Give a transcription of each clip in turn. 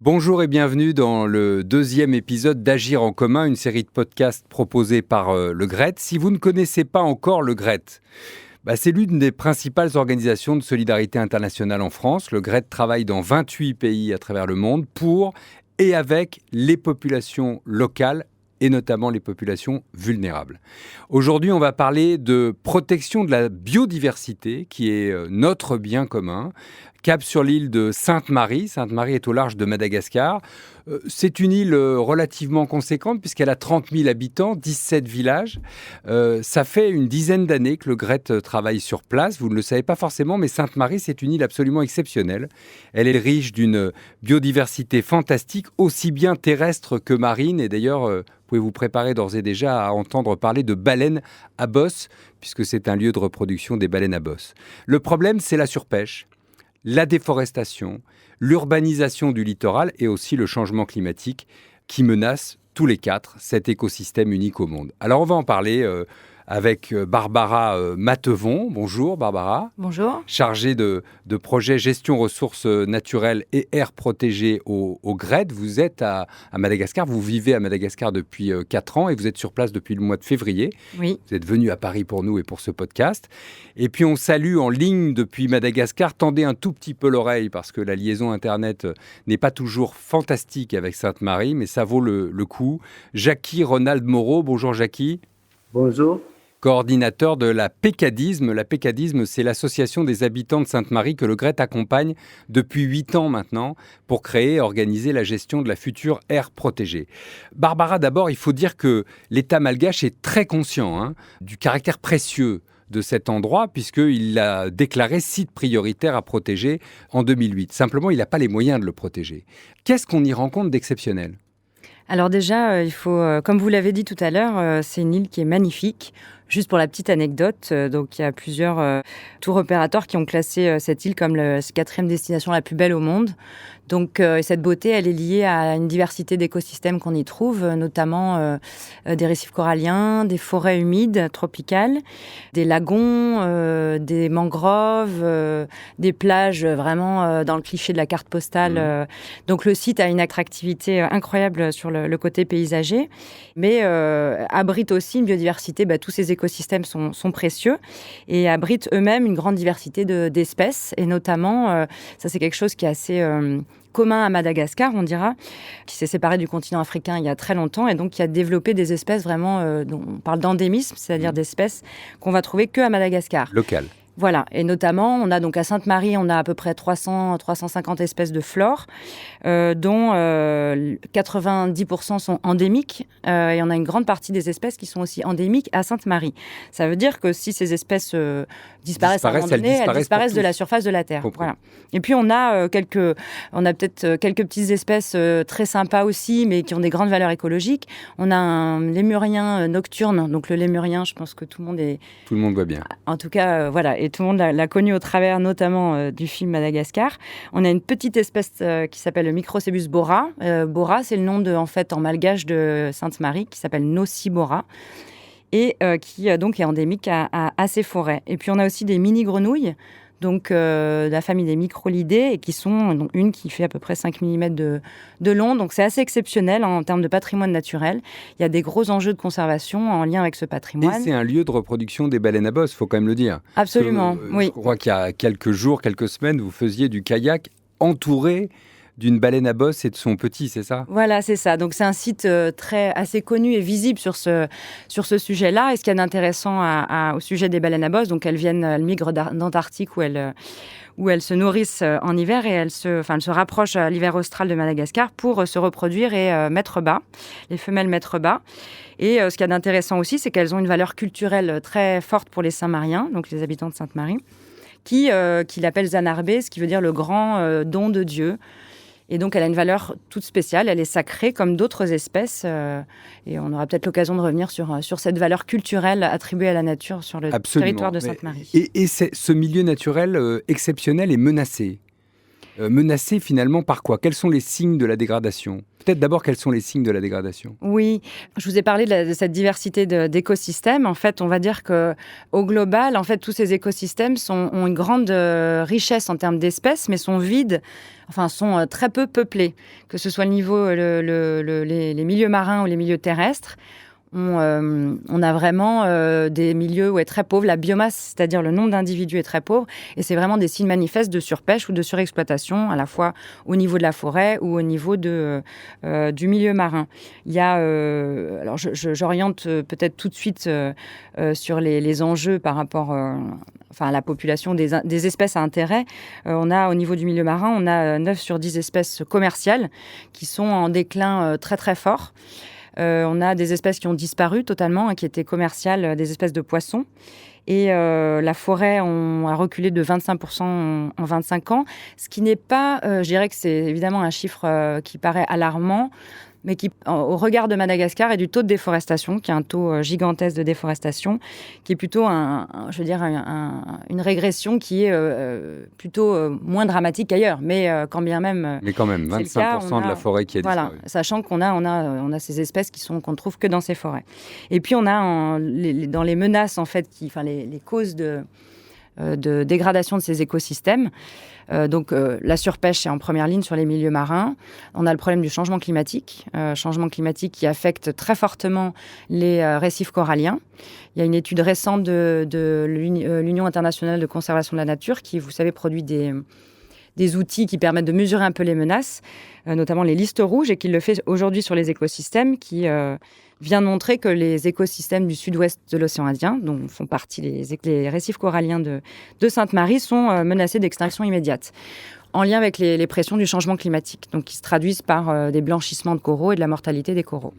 Bonjour et bienvenue dans le deuxième épisode d'Agir en commun, une série de podcasts proposés par le GRET. Si vous ne connaissez pas encore le GRET, c'est l'une des principales organisations de solidarité internationale en France. Le GRET travaille dans 28 pays à travers le monde pour et avec les populations locales et notamment les populations vulnérables. Aujourd'hui, on va parler de protection de la biodiversité, qui est notre bien commun. Cap sur l'île de Sainte-Marie. Sainte-Marie est au large de Madagascar. C'est une île relativement conséquente puisqu'elle a 30 000 habitants, 17 villages. Ça fait une dizaine d'années que le GRET travaille sur place. Vous ne le savez pas forcément, mais Sainte-Marie, c'est une île absolument exceptionnelle. Elle est riche d'une biodiversité fantastique, aussi bien terrestre que marine. Et d'ailleurs, vous pouvez vous préparer d'ores et déjà à entendre parler de baleines à bosse, puisque c'est un lieu de reproduction des baleines à bosse. Le problème, c'est la surpêche, la déforestation, l'urbanisation du littoral et aussi le changement climatique qui menacent tous les quatre cet écosystème unique au monde. Alors on va en parler avec Barbara Mathevon. Bonjour Barbara. Bonjour. Chargée de projet gestion ressources naturelles et aires protégées au GRET. Vous êtes à Madagascar, vous vivez à Madagascar depuis 4 ans et vous êtes sur place depuis le mois de février. Oui. Vous êtes venu à Paris pour nous et pour ce podcast. Et puis on salue en ligne depuis Madagascar. Tendez un tout petit peu l'oreille parce que la liaison Internet n'est pas toujours fantastique avec Sainte-Marie, mais ça vaut le coup. Jackie Ronald Moreau. Bonjour Jackie. Bonjour. Coordinateur de la PECADISM. La PECADISM, c'est l'association des habitants de Sainte-Marie que le GRET accompagne depuis 8 ans maintenant pour créer et organiser la gestion de la future aire protégée. Barbara, d'abord, il faut dire que l'État malgache est très conscient du caractère précieux de cet endroit puisqu'il l'a déclaré site prioritaire à protéger en 2008. Simplement, il n'a pas les moyens de le protéger. Qu'est-ce qu'on y rencontre d'exceptionnel ? Alors déjà, il faut, comme vous l'avez dit tout à l'heure, c'est une île qui est magnifique. Juste pour la petite anecdote, donc il y a plusieurs tours opérateurs qui ont classé cette île comme la 4e destination la plus belle au monde. Donc cette beauté, elle est liée à une diversité d'écosystèmes qu'on y trouve, notamment des récifs coralliens, des forêts humides tropicales, des lagons, des mangroves, des plages vraiment dans le cliché de la carte postale. Donc le site a une attractivité incroyable sur le côté paysager, mais abrite aussi une biodiversité. Tous ces écosystèmes sont précieux et abritent eux-mêmes une grande diversité d'espèces. Et notamment, ça c'est quelque chose qui est assez commun à Madagascar, on dira, qui s'est séparé du continent africain il y a très longtemps et donc qui a développé des espèces vraiment, dont on parle d'endémisme, c'est-à-dire d'espèces qu'on va trouver que à Madagascar. Local. Voilà, et notamment, on a donc à Sainte-Marie, on a à peu près 350 espèces de flore, dont 90% sont endémiques, et on a une grande partie des espèces qui sont aussi endémiques à Sainte-Marie. Ça veut dire que si ces espèces disparaissent à un moment donné, elles disparaissent de la surface de la Terre. Voilà. Et puis on a peut-être quelques petites espèces très sympas aussi, mais qui ont des grandes valeurs écologiques. On a un lémurien nocturne, donc le lémurien, je pense que tout le monde voit bien. En tout cas, voilà. Et tout le monde l'a connu au travers notamment du film Madagascar. On a une petite espèce qui s'appelle le Microcebus bora. Bora, c'est le nom en malgache de Sainte-Marie, qui s'appelle Nocibora, et qui donc est endémique à ces forêts. Et puis on a aussi des mini-grenouilles, donc de la famille des microlidés, et qui sont donc une qui fait à peu près 5 mm de long. Donc c'est assez exceptionnel en termes de patrimoine naturel. Il y a des gros enjeux de conservation en lien avec ce patrimoine. Et c'est un lieu de reproduction des baleines à bosse, il faut quand même le dire. Absolument, oui. Je crois qu'il y a quelques jours, quelques semaines, vous faisiez du kayak entouré d'une baleine à bosse et de son petit, c'est ça ? Voilà, c'est ça. Donc c'est un site assez connu et visible sur ce sujet-là. Et ce qui est intéressant au sujet des baleines à bosse, donc elles migrent d'Antarctique où elles se nourrissent en hiver et elles se rapprochent à l'hiver austral de Madagascar pour se reproduire et mettre bas. Les femelles mettre bas. Et ce qu'il y a d'intéressant aussi, c'est qu'elles ont une valeur culturelle très forte pour les Saint-Mariens, donc les habitants de Sainte-Marie, qui l'appellent Zanarbé, ce qui veut dire le grand don de Dieu. Et donc, elle a une valeur toute spéciale, elle est sacrée comme d'autres espèces. Et on aura peut-être l'occasion de revenir sur cette valeur culturelle attribuée à la nature sur le territoire de Sainte-Marie. Et ce milieu naturel exceptionnel est menacé. Menacés finalement par quoi? Quels sont les signes de la dégradation? Peut-être d'abord, quels sont les signes de la dégradation? Oui, je vous ai parlé de cette diversité d'écosystèmes. En fait, on va dire qu'au global, en fait, tous ces écosystèmes ont une grande richesse en termes d'espèces, mais sont vides, enfin, sont très peu peuplés. Que ce soit le niveau, les milieux marins ou les milieux terrestres. On a vraiment des milieux très pauvres. La biomasse, c'est-à-dire le nombre d'individus, est très pauvre. Et c'est vraiment des signes manifestes de surpêche ou de surexploitation, à la fois au niveau de la forêt ou au niveau du milieu marin. Il y a, alors j'oriente peut-être tout de suite sur les enjeux par rapport à la population des espèces à intérêt. On a, au niveau du milieu marin, on a 9 sur 10 espèces commerciales qui sont en déclin très très fort. On a des espèces qui ont disparu totalement, qui étaient commerciales, des espèces de poissons. Et la forêt a reculé de 25% en 25 ans, ce qui n'est pas, je dirais que c'est évidemment un chiffre qui paraît alarmant, mais qui, au regard de Madagascar et du taux de déforestation, qui est un taux gigantesque de déforestation, qui est plutôt une régression qui est plutôt moins dramatique qu'ailleurs. Mais quand bien même... Mais quand même, 25% de la forêt qui a disparu. Voilà, sachant qu'on a ces espèces qu'on ne trouve que dans ces forêts. Et puis on a dans les menaces, en fait, les causes de dégradation de ces écosystèmes. La surpêche est en première ligne sur les milieux marins. On a le problème du changement climatique qui affecte très fortement les récifs coralliens. Il y a une étude récente de l'Union internationale de conservation de la nature qui, vous savez, produit des outils qui permettent de mesurer un peu les menaces, notamment les listes rouges, et qui le fait aujourd'hui sur les écosystèmes, qui vient de montrer que les écosystèmes du sud-ouest de l'océan Indien, dont font partie les récifs coralliens de Sainte-Marie, sont menacés d'extinction immédiate, en lien avec les pressions du changement climatique, donc qui se traduisent par des blanchissements de coraux et de la mortalité des coraux.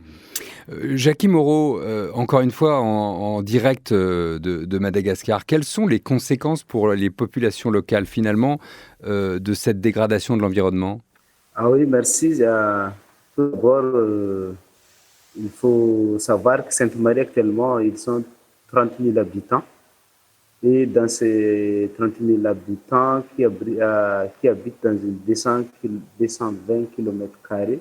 Jackie Moreau, encore une fois en direct de Madagascar, quelles sont les conséquences pour les populations locales finalement de cette dégradation de l'environnement? Ah oui, merci. Tout d'abord, il faut savoir que Sainte-Marie actuellement, ils sont 30 000 habitants. Et dans ces 30 000 habitants qui habitent dans une 220 km²,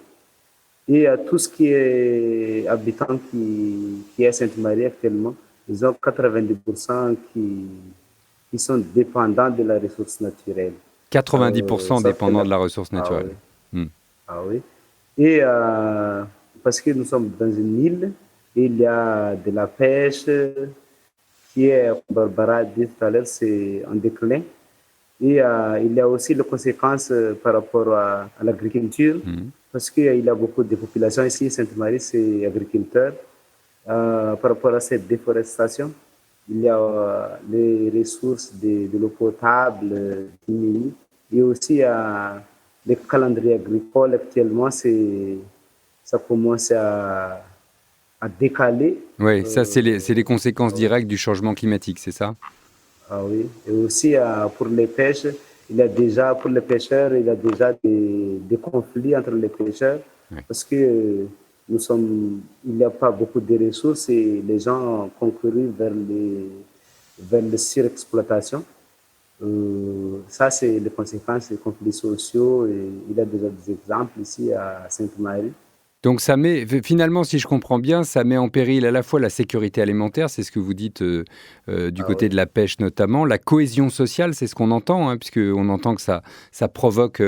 et à tout ce qui est habitants qui est à Sainte-Marie actuellement, ils ont 90% qui sont dépendants de la ressource naturelle. 90% dépendants de la ressource naturelle. Ah oui. Et parce que nous sommes dans une île, il y a de la pêche qui est, comme Barbara dit tout à l'heure, c'est en déclin. Et il y a aussi les conséquences par rapport à l'agriculture, parce qu'il y a beaucoup de populations ici, Sainte-Marie, c'est agriculteur. Par rapport à cette déforestation, il y a les ressources de l'eau potable diminuent. Et aussi, les calendriers agricoles, actuellement, ça commence à décaler. Oui, ça, c'est les conséquences directes du changement climatique, c'est ça? Ah oui. Et aussi, pour les pêches, pour les pêcheurs, il y a déjà des conflits entre les pêcheurs, parce que il n'y a pas beaucoup de ressources et les gens concourent vers la surexploitation. Ça, c'est les conséquences des conflits sociaux et il y a déjà des exemples ici à Sainte-Marie. Donc ça met, finalement, si je comprends bien, ça met en péril à la fois la sécurité alimentaire, c'est ce que vous dites du côté de la pêche notamment, la cohésion sociale, c'est ce qu'on entend, puisqu'on entend que ça provoque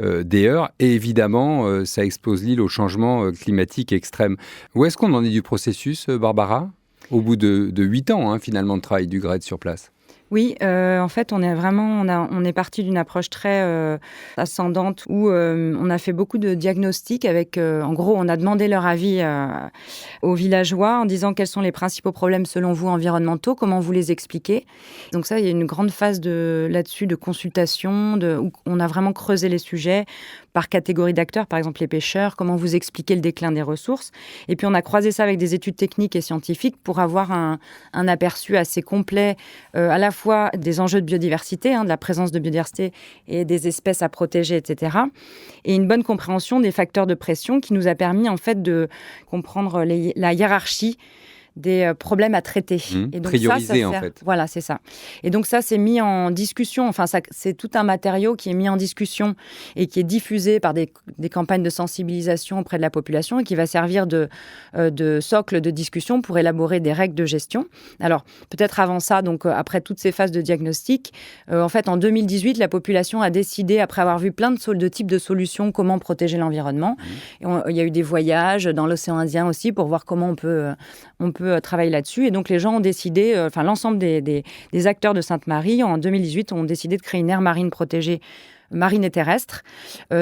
des heurts, et évidemment, ça expose l'île au changement climatique extrême. Où est-ce qu'on en est du processus, Barbara, au bout de 8 ans, finalement, de travail du GRED sur place? Oui, en fait, on est parti d'une approche très ascendante où on a fait beaucoup de diagnostics avec, en gros, on a demandé leur avis aux villageois en disant quels sont les principaux problèmes selon vous environnementaux, comment vous les expliquez. Donc ça, il y a une grande phase là-dessus de consultation, où on a vraiment creusé les sujets par catégorie d'acteurs, par exemple les pêcheurs, comment vous expliquez le déclin des ressources. Et puis on a croisé ça avec des études techniques et scientifiques pour avoir un aperçu assez complet à la fois des enjeux de biodiversité, de la présence de biodiversité et des espèces à protéger, etc. Et une bonne compréhension des facteurs de pression qui nous a permis en fait de comprendre la hiérarchie des problèmes à traiter. Et donc prioriser, ça en fait. Voilà, c'est ça. Et donc ça, c'est mis en discussion. Enfin, c'est tout un matériau qui est mis en discussion et qui est diffusé par des campagnes de sensibilisation auprès de la population et qui va servir de socle de discussion pour élaborer des règles de gestion. Alors, peut-être avant ça, donc après toutes ces phases de diagnostic, en fait, en 2018, la population a décidé, après avoir vu plein de types de solutions, comment protéger l'environnement. Et il y a eu des voyages dans l'océan Indien aussi pour voir comment on peut travailler là-dessus. Et donc, les gens ont décidé, l'ensemble des acteurs de Sainte-Marie, en 2018, ont décidé de créer une aire marine protégée marine et terrestre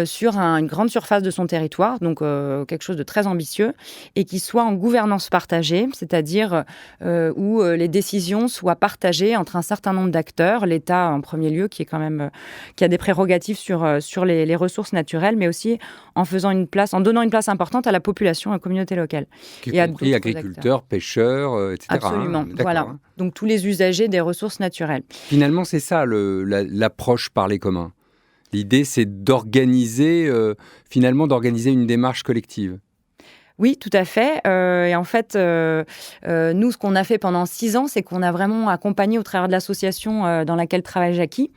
sur une grande surface de son territoire, donc quelque chose de très ambitieux, et qui soit en gouvernance partagée, c'est-à-dire où les décisions soient partagées entre un certain nombre d'acteurs, l'État en premier lieu, qui a des prérogatives sur les ressources naturelles, mais aussi en donnant une place importante à la population et aux communautés locales. Y compris agriculteurs, pêcheurs, etc. Absolument, voilà. Donc tous les usagers des ressources naturelles. Finalement, c'est ça l'approche par les communs. L'idée, c'est d'organiser une démarche collective. Oui, tout à fait. Et en fait, nous, ce qu'on a fait pendant 6 ans, c'est qu'on a vraiment accompagné au travers de l'association dans laquelle travaille Jackie.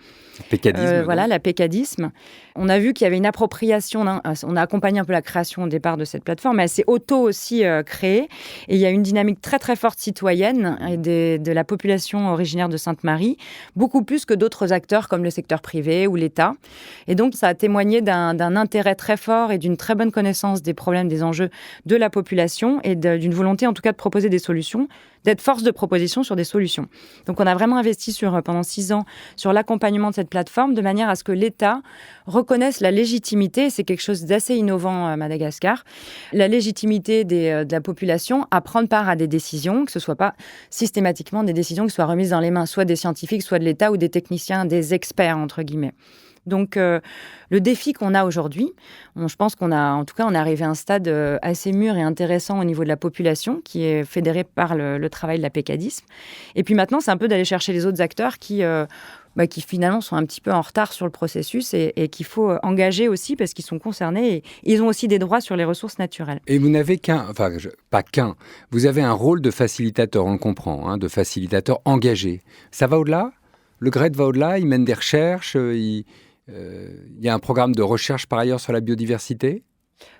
Pécadisme. La Pécadisme. On a vu qu'il y avait une appropriation. On a accompagné un peu la création au départ de cette plateforme, mais elle s'est aussi créée. Et il y a une dynamique très, très forte citoyenne et de la population originaire de Sainte-Marie, beaucoup plus que d'autres acteurs comme le secteur privé ou l'État. Et donc, ça a témoigné d'un intérêt très fort et d'une très bonne connaissance des problèmes, des enjeux de la population et d'une volonté, en tout cas, de proposer des solutions, d'être force de proposition sur des solutions. Donc, on a vraiment investi pendant 6 ans sur l'accompagnement de cette plateforme de manière à ce que l'État reconnaisse la légitimité, c'est quelque chose d'assez innovant à Madagascar, la légitimité de la population à prendre part à des décisions, que ce ne soit pas systématiquement des décisions qui soient remises dans les mains soit des scientifiques, soit de l'État ou des techniciens, des experts, entre guillemets. Donc, le défi qu'on a aujourd'hui, je pense on est arrivé à un stade assez mûr et intéressant au niveau de la population qui est fédérée par le travail de la Pécadisme. Et puis maintenant, c'est un peu d'aller chercher les autres acteurs qui finalement sont un petit peu en retard sur le processus et qu'il faut engager aussi parce qu'ils sont concernés et ils ont aussi des droits sur les ressources naturelles. Et vous n'avez vous avez un rôle de facilitateur, on le comprend, de facilitateur engagé. Ça va au-delà ? Le GRET va au-delà, il mène des recherches, il y a un programme de recherche par ailleurs sur la biodiversité ?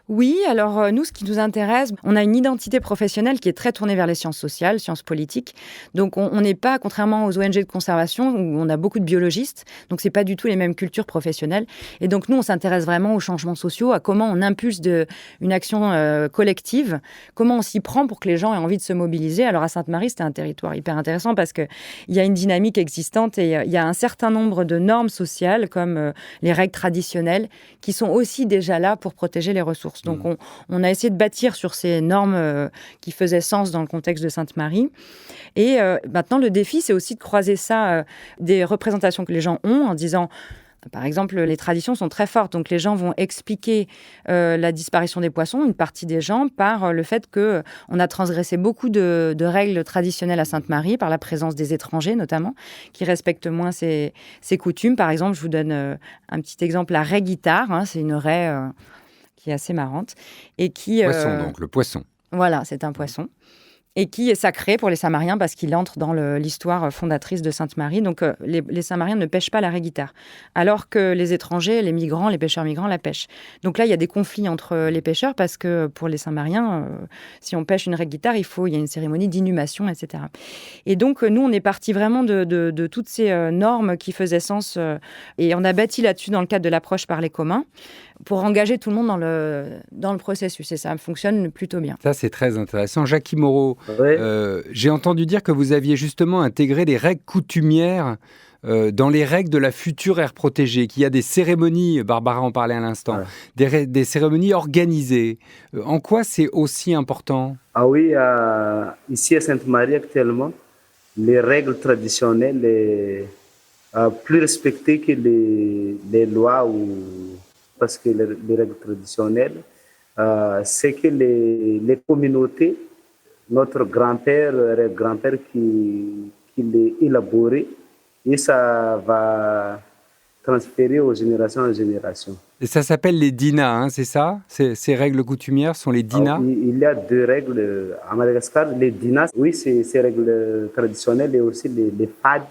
Oui, alors nous, ce qui nous intéresse, on a une identité professionnelle qui est très tournée vers les sciences sociales, sciences politiques. Donc, on n'est pas, contrairement aux ONG de conservation, où on a beaucoup de biologistes, donc c'est pas du tout les mêmes cultures professionnelles. Et donc, nous, on s'intéresse vraiment aux changements sociaux, à comment on impulse une action collective, comment on s'y prend pour que les gens aient envie de se mobiliser. Alors, à Sainte-Marie, c'était un territoire hyper intéressant parce qu'il y a une dynamique existante et il y a un certain nombre de normes sociales, comme les règles traditionnelles, qui sont aussi déjà là pour protéger les ressources. Donc, on a essayé de bâtir sur ces normes qui faisaient sens dans le contexte de Sainte-Marie. Et maintenant, le défi, c'est aussi de croiser ça des représentations que les gens ont en disant... Par exemple, les traditions sont très fortes. Donc, les gens vont expliquer la disparition des poissons, une partie des gens, par le fait qu'on a transgressé beaucoup de règles traditionnelles à Sainte-Marie, par la présence des étrangers notamment, qui respectent moins ces coutumes. Par exemple, je vous donne un petit exemple, la raie guitare. C'est une raie... qui est assez marrante. Et qui, poisson, donc, le poisson. Voilà, c'est un poisson. Et qui est sacré pour les Saint-Mariens parce qu'il entre dans l'histoire fondatrice de Sainte-Marie. Donc, les Saint-Mariens ne pêchent pas la raie guitare. Alors que les étrangers, les migrants, les pêcheurs migrants la pêchent. Donc là, il y a des conflits entre les pêcheurs parce que pour les Saint-Mariens, si on pêche une raie guitare, il y a une cérémonie d'inhumation, etc. Et donc, nous, on est partis vraiment de toutes ces normes qui faisaient sens. Et on a bâti là-dessus dans le cadre de l'approche par les communs pour engager tout le monde dans le processus. Et ça fonctionne plutôt bien. Ça, c'est très intéressant. Jackie Moreau, j'ai entendu dire que vous aviez justement intégré les règles coutumières dans les règles de la future aire protégée, qu'il y a des cérémonies, Barbara en parlait à l'instant, des cérémonies organisées. En quoi c'est aussi important ? Ah oui, ici à Sainte-Marie actuellement, les règles traditionnelles sont plus respectées que les lois parce que les règles traditionnelles, c'est que les communautés, notre grand-père qui les élaboré, et ça va transférer aux générations en génération. Et ça s'appelle les dinas, hein, c'est ça? Ces règles coutumières sont les dinas? Il y a deux règles à Madagascar. Les dinas, oui, c'est ces règles traditionnelles et aussi les fades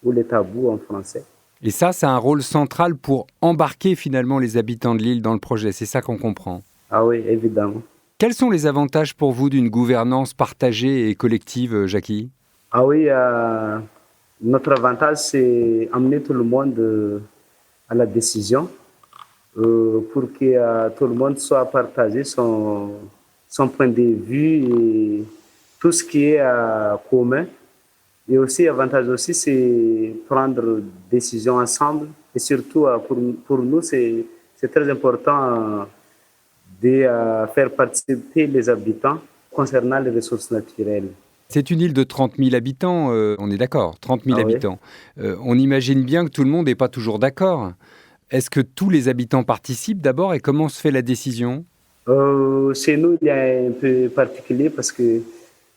ou les tabous en français. Et ça a un rôle central pour embarquer finalement les habitants de l'île dans le projet. C'est ça qu'on comprend. Ah oui, évidemment. Quels sont les avantages pour vous d'une gouvernance partagée et collective, Jackie? Ah oui, notre avantage, c'est amener tout le monde à la décision pour que tout le monde soit partagé son point de vue et tout ce qui est commun. Et aussi, l'avantage aussi, c'est prendre décision ensemble. Et surtout, pour nous, c'est très important de faire participer les habitants concernant les ressources naturelles. C'est une île de 30 000 habitants, on est d'accord, 30 000 habitants. On imagine bien que tout le monde n'est pas toujours d'accord. Est-ce que tous les habitants participent d'abord et comment se fait la décision? Chez nous, il y a un peu particulier parce que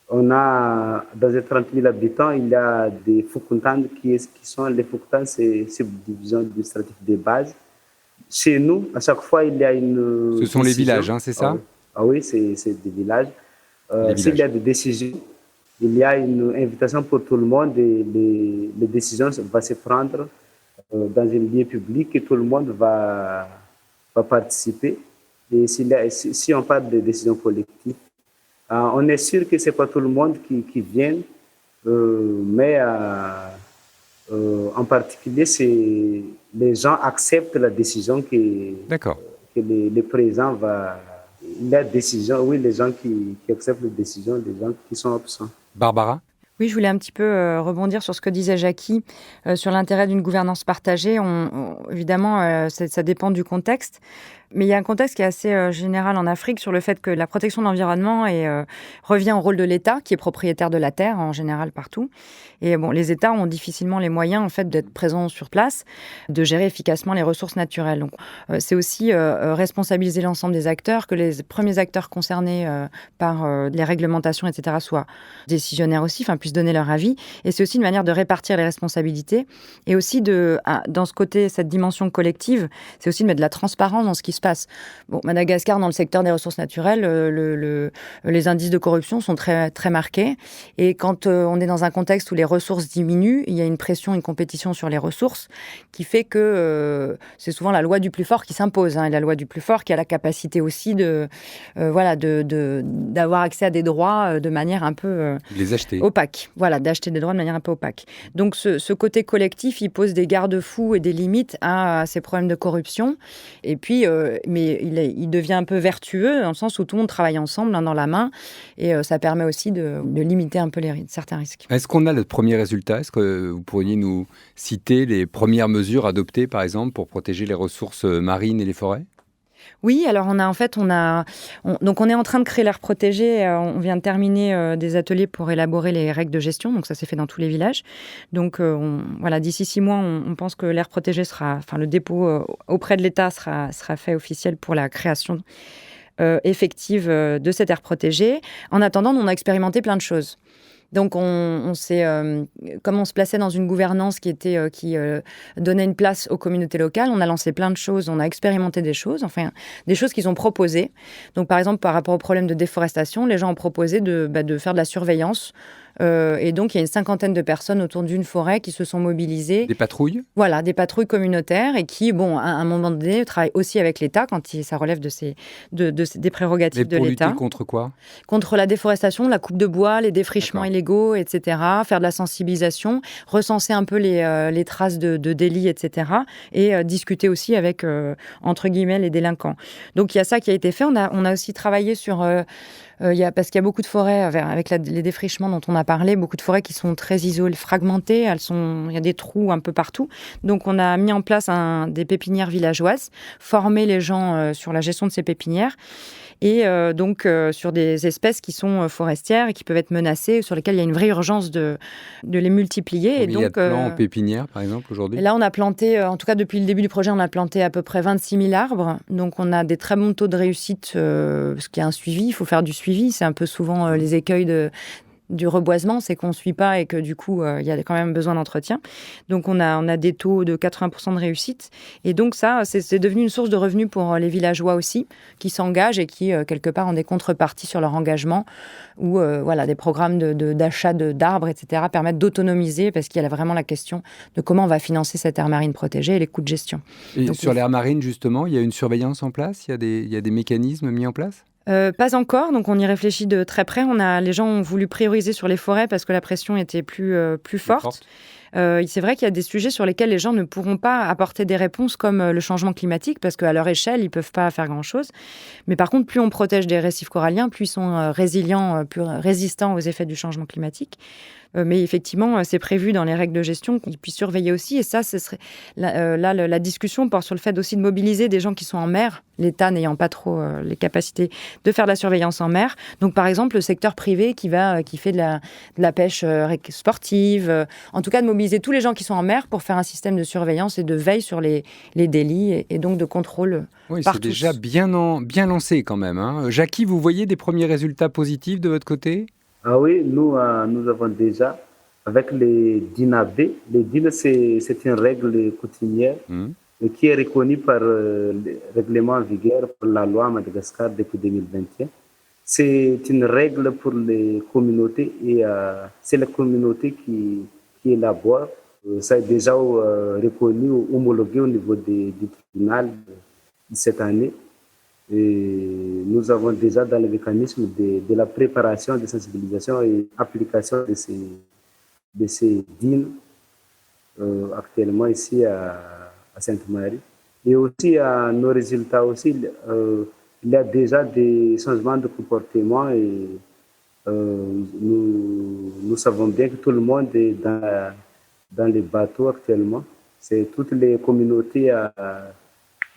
on a, dans les 30 000 habitants, il y a des Foukoutans qui sont les Foukoutans, c'est subdivision administrative de base. Chez nous, à chaque fois, il y a une Ce sont décision. les villages, hein, c'est ça? Ah oui, c'est des villages. S'il y a des décisions, il y a une invitation pour tout le monde et les décisions vont se prendre dans un lieu public et tout le monde va participer. Et si on parle de décisions collectives, on est sûr que ce n'est pas tout le monde qui vient, mais en particulier, les gens acceptent la décision que les présents va. La décision, oui, les gens qui acceptent la décision, les gens qui sont absents. Barbara? Oui, je voulais un petit peu rebondir sur ce que disait Jackie, sur l'intérêt d'une gouvernance partagée. Évidemment, ça dépend du contexte. Mais il y a un contexte qui est assez général en Afrique sur le fait que la protection de l'environnement revient au rôle de l'État, qui est propriétaire de la terre en général partout. Et bon, les États ont difficilement les moyens en fait d'être présents sur place, de gérer efficacement les ressources naturelles. Donc, c'est aussi responsabiliser l'ensemble des acteurs, que les premiers acteurs concernés par les réglementations, etc., soient décisionnaires aussi, puissent donner leur avis. Et c'est aussi une manière de répartir les responsabilités et aussi dans ce côté, cette dimension collective, c'est aussi de mettre de la transparence dans ce qui se passe. Bon, Madagascar, dans le secteur des ressources naturelles, les indices de corruption sont très, très marqués. Et quand on est dans un contexte où les ressources diminuent, il y a une pression, une compétition sur les ressources qui fait que c'est souvent la loi du plus fort qui s'impose. Et la loi du plus fort qui a la capacité aussi d'avoir accès à des droits de manière un peu les acheter. Opaque. Voilà, d'acheter des droits de manière un peu opaque. Donc ce côté collectif, il pose des garde-fous et des limites à ces problèmes de corruption. Et puis, mais il devient un peu vertueux dans le sens où tout le monde travaille ensemble, main dans la main, et ça permet aussi de limiter un peu certains risques. Est-ce qu'on a le premier résultat? Est-ce que vous pourriez nous citer les premières mesures adoptées, par exemple, pour protéger les ressources marines et les forêts? Oui, alors on est en train de créer l'aire protégée. On vient de terminer des ateliers pour élaborer les règles de gestion. Donc ça s'est fait dans tous les villages. Donc d'ici 6 mois, on pense que l'aire protégée le dépôt auprès de l'État sera fait officiel pour la création effective de cette aire protégée. En attendant, on a expérimenté plein de choses. Donc, on s'est, comme on se plaçait dans une gouvernance qui donnait une place aux communautés locales, on a lancé plein de choses, on a expérimenté des choses qu'ils ont proposées. Donc, par exemple, par rapport au problème de déforestation, les gens ont proposé de faire de la surveillance. Et donc, il y a une 50aine de personnes autour d'une forêt qui se sont mobilisées. Des patrouilles? Voilà, des patrouilles communautaires et qui, à un moment donné, travaillent aussi avec l'État quand ça relève des prérogatives de l'État. Mais pour lutter contre quoi? Contre la déforestation, la coupe de bois, les défrichements illégaux, etc. Faire de la sensibilisation, recenser un peu les traces de délits, etc. Et discuter aussi avec, entre guillemets, les délinquants. Donc, il y a ça qui a été fait. On a aussi travaillé sur... parce qu'il y a beaucoup de forêts, avec les défrichements dont on a parlé, beaucoup de forêts qui sont très isolées, fragmentées, il y a des trous un peu partout. Donc on a mis en place des pépinières villageoises, former les gens sur la gestion de ces pépinières, et sur des espèces qui sont forestières et qui peuvent être menacées, sur lesquelles il y a une vraie urgence de les multiplier. Il y a de plants en pépinière, par exemple, aujourd'hui? Là, on a planté, en tout cas depuis le début du projet, on a planté à peu près 26 000 arbres. Donc on a des très bons taux de réussite, parce qu'il y a un suivi, il faut faire du suivi. C'est un peu souvent les écueils du reboisement, c'est qu'on ne suit pas et que du coup, il y a quand même besoin d'entretien. Donc, on a des taux de 80% de réussite. Et donc, ça, c'est devenu une source de revenus pour les villageois aussi, qui s'engagent et qui, quelque part, ont des contreparties sur leur engagement, ou des programmes d'achat d'arbres, etc., permettent d'autonomiser, parce qu'il y a vraiment la question de comment on va financer cette aire marine protégée et les coûts de gestion. Et Donc, sur l'aire marine, justement, il y a une surveillance en place? Il y a des mécanismes mis en place? Pas encore, donc on y réfléchit de très près. Les gens ont voulu prioriser sur les forêts parce que la pression était plus forte. C'est vrai qu'il y a des sujets sur lesquels les gens ne pourront pas apporter des réponses comme le changement climatique, parce qu'à leur échelle, ils ne peuvent pas faire grand-chose. Mais par contre, plus on protège des récifs coralliens, plus ils sont résilients, plus résistants aux effets du changement climatique. Mais effectivement, c'est prévu dans les règles de gestion qu'on puisse surveiller aussi. Et ça, ce serait la discussion porte sur le fait aussi de mobiliser des gens qui sont en mer, l'État n'ayant pas trop les capacités de faire de la surveillance en mer. Donc, par exemple, le secteur privé qui fait de la pêche sportive, en tout cas de mobiliser tous les gens qui sont en mer pour faire un système de surveillance et de veille sur les délits et donc de contrôle. Oui, par c'est tous. déjà bien lancé quand même, hein. Jackie, vous voyez des premiers résultats positifs de votre côté? Ah oui, nous avons déjà, avec les DINAB, les DIN, c'est une règle coutumière qui est reconnue par le règlement en vigueur pour la loi à Madagascar depuis 2021. C'est une règle pour les communautés et c'est la communauté qui élabore. Ça est déjà reconnu, homologué au niveau du tribunal cette année. Et nous avons déjà dans le mécanisme de la préparation, de sensibilisation et application de ces DIN actuellement ici à Sainte-Marie. Et aussi à nos résultats aussi, il y a déjà des changements de comportement et nous savons bien que tout le monde est dans les bateaux actuellement. C'est toutes les communautés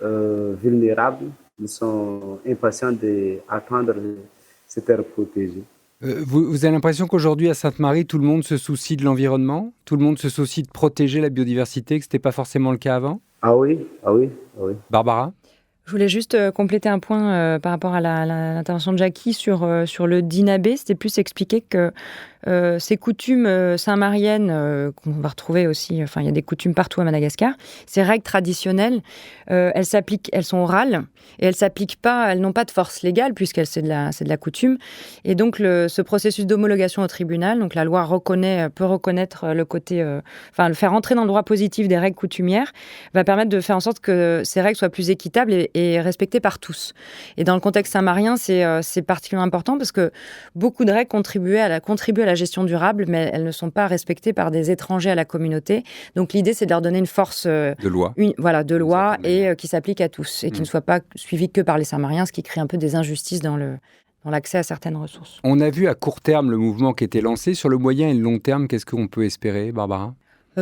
vulnérables. Ils sont impatients d'attendre cette aire protégée. Vous avez l'impression qu'aujourd'hui, à Sainte-Marie, tout le monde se soucie de l'environnement? Tout le monde se soucie de protéger la biodiversité, que ce n'était pas forcément le cas avant? Ah oui. Barbara? Je voulais juste compléter un point par rapport à l'intervention de Jackie sur le dinabé. C'était plus expliquer que ces coutumes saint-mariennes qu'on va retrouver aussi, il y a des coutumes partout à Madagascar, ces règles traditionnelles, elles sont orales et elles n'ont pas de force légale puisqu'elles c'est de la coutume. Et donc ce processus d'homologation au tribunal, donc la loi peut reconnaître le côté, le faire entrer dans le droit positif des règles coutumières, va permettre de faire en sorte que ces règles soient plus équitables et respectées par tous. Et dans le contexte saint-marien, c'est particulièrement important parce que beaucoup de règles contribuent à la gestion durable, mais elles ne sont pas respectées par des étrangers à la communauté. Donc l'idée, c'est de leur donner une force de loi, et qui s'applique à tous et qui ne soit pas suivie que par les Saint-Mariens, ce qui crée un peu des injustices dans l'accès à certaines ressources. On a vu à court terme le mouvement qui était lancé. Sur le moyen et le long terme, qu'est-ce qu'on peut espérer, Barbara ?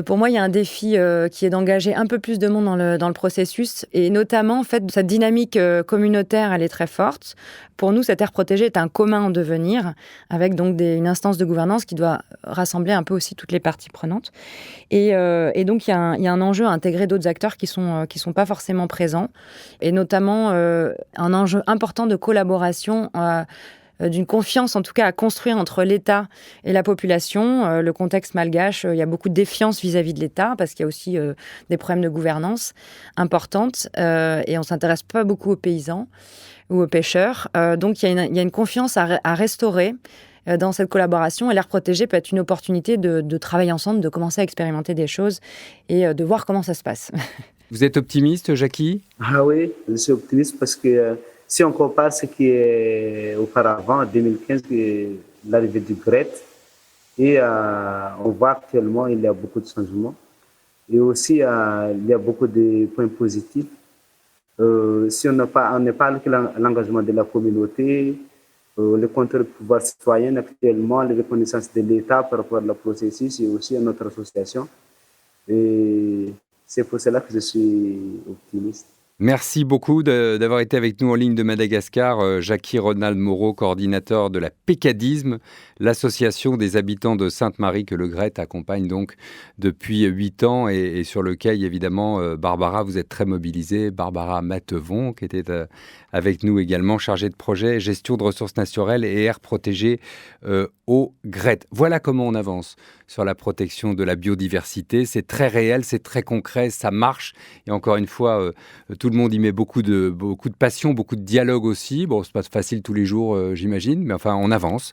Pour moi, il y a un défi qui est d'engager un peu plus de monde dans le processus et notamment, en fait, cette dynamique communautaire, elle est très forte. Pour nous, cette aire protégée est un commun en devenir avec donc une instance de gouvernance qui doit rassembler un peu aussi toutes les parties prenantes. Et donc, il y a un enjeu à intégrer d'autres acteurs qui sont pas forcément présents et notamment un enjeu important de collaboration d'une confiance, en tout cas, à construire entre l'État et la population. Le contexte malgache, il y a beaucoup de défiance vis-à-vis de l'État parce qu'il y a aussi des problèmes de gouvernance importantes et on ne s'intéresse pas beaucoup aux paysans ou aux pêcheurs. Donc, il y a une confiance à restaurer dans cette collaboration. Et l'aire protégée peut être une opportunité de travailler ensemble, de commencer à expérimenter des choses et de voir comment ça se passe. Vous êtes optimiste, Jackie ? Ah oui, je suis optimiste parce que si on compare ce qui est auparavant, en 2015, l'arrivée du GRET, et on voit actuellement il y a beaucoup de changements. Et aussi, il y a beaucoup de points positifs. Si on ne parle que l'engagement de la communauté, le contre-pouvoir citoyen actuellement, la reconnaissance de l'État par rapport au processus et aussi à notre association. Et c'est pour cela que je suis optimiste. Merci beaucoup d'avoir été avec nous en ligne de Madagascar. Jackie Ronald Moreau, coordinateur de la Pécadisme, l'association des habitants de Sainte-Marie que le GRET accompagne donc depuis 8 ans et sur lequel, évidemment, Barbara, vous êtes très mobilisée. Barbara Mathevon, qui était avec nous également, chargée de projet, gestion de ressources naturelles et aires protégées au GRET. Voilà comment on avance sur la protection de la biodiversité. C'est très réel, c'est très concret, ça marche. Et encore une fois, tout le monde y met beaucoup de passion, beaucoup de dialogue aussi. Bon, c'est pas facile tous les jours, j'imagine, mais enfin, on avance.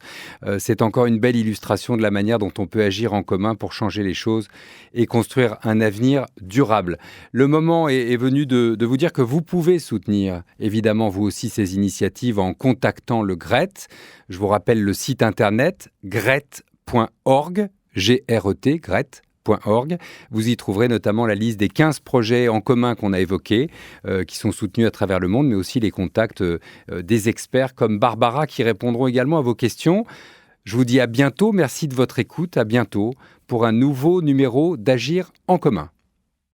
C'est encore une belle illustration de la manière dont on peut agir en commun pour changer les choses et construire un avenir durable. Le moment est venu de vous dire que vous pouvez soutenir, évidemment, vous aussi, ces initiatives en contactant le GRET. Je vous rappelle le site internet gret.org, G-R-E-T, gret.org. Vous y trouverez notamment la liste des 15 projets en commun qu'on a évoqués, qui sont soutenus à travers le monde, mais aussi les contacts des experts comme Barbara qui répondront également à vos questions. Je vous dis à bientôt, merci de votre écoute, à bientôt pour un nouveau numéro d'Agir en commun.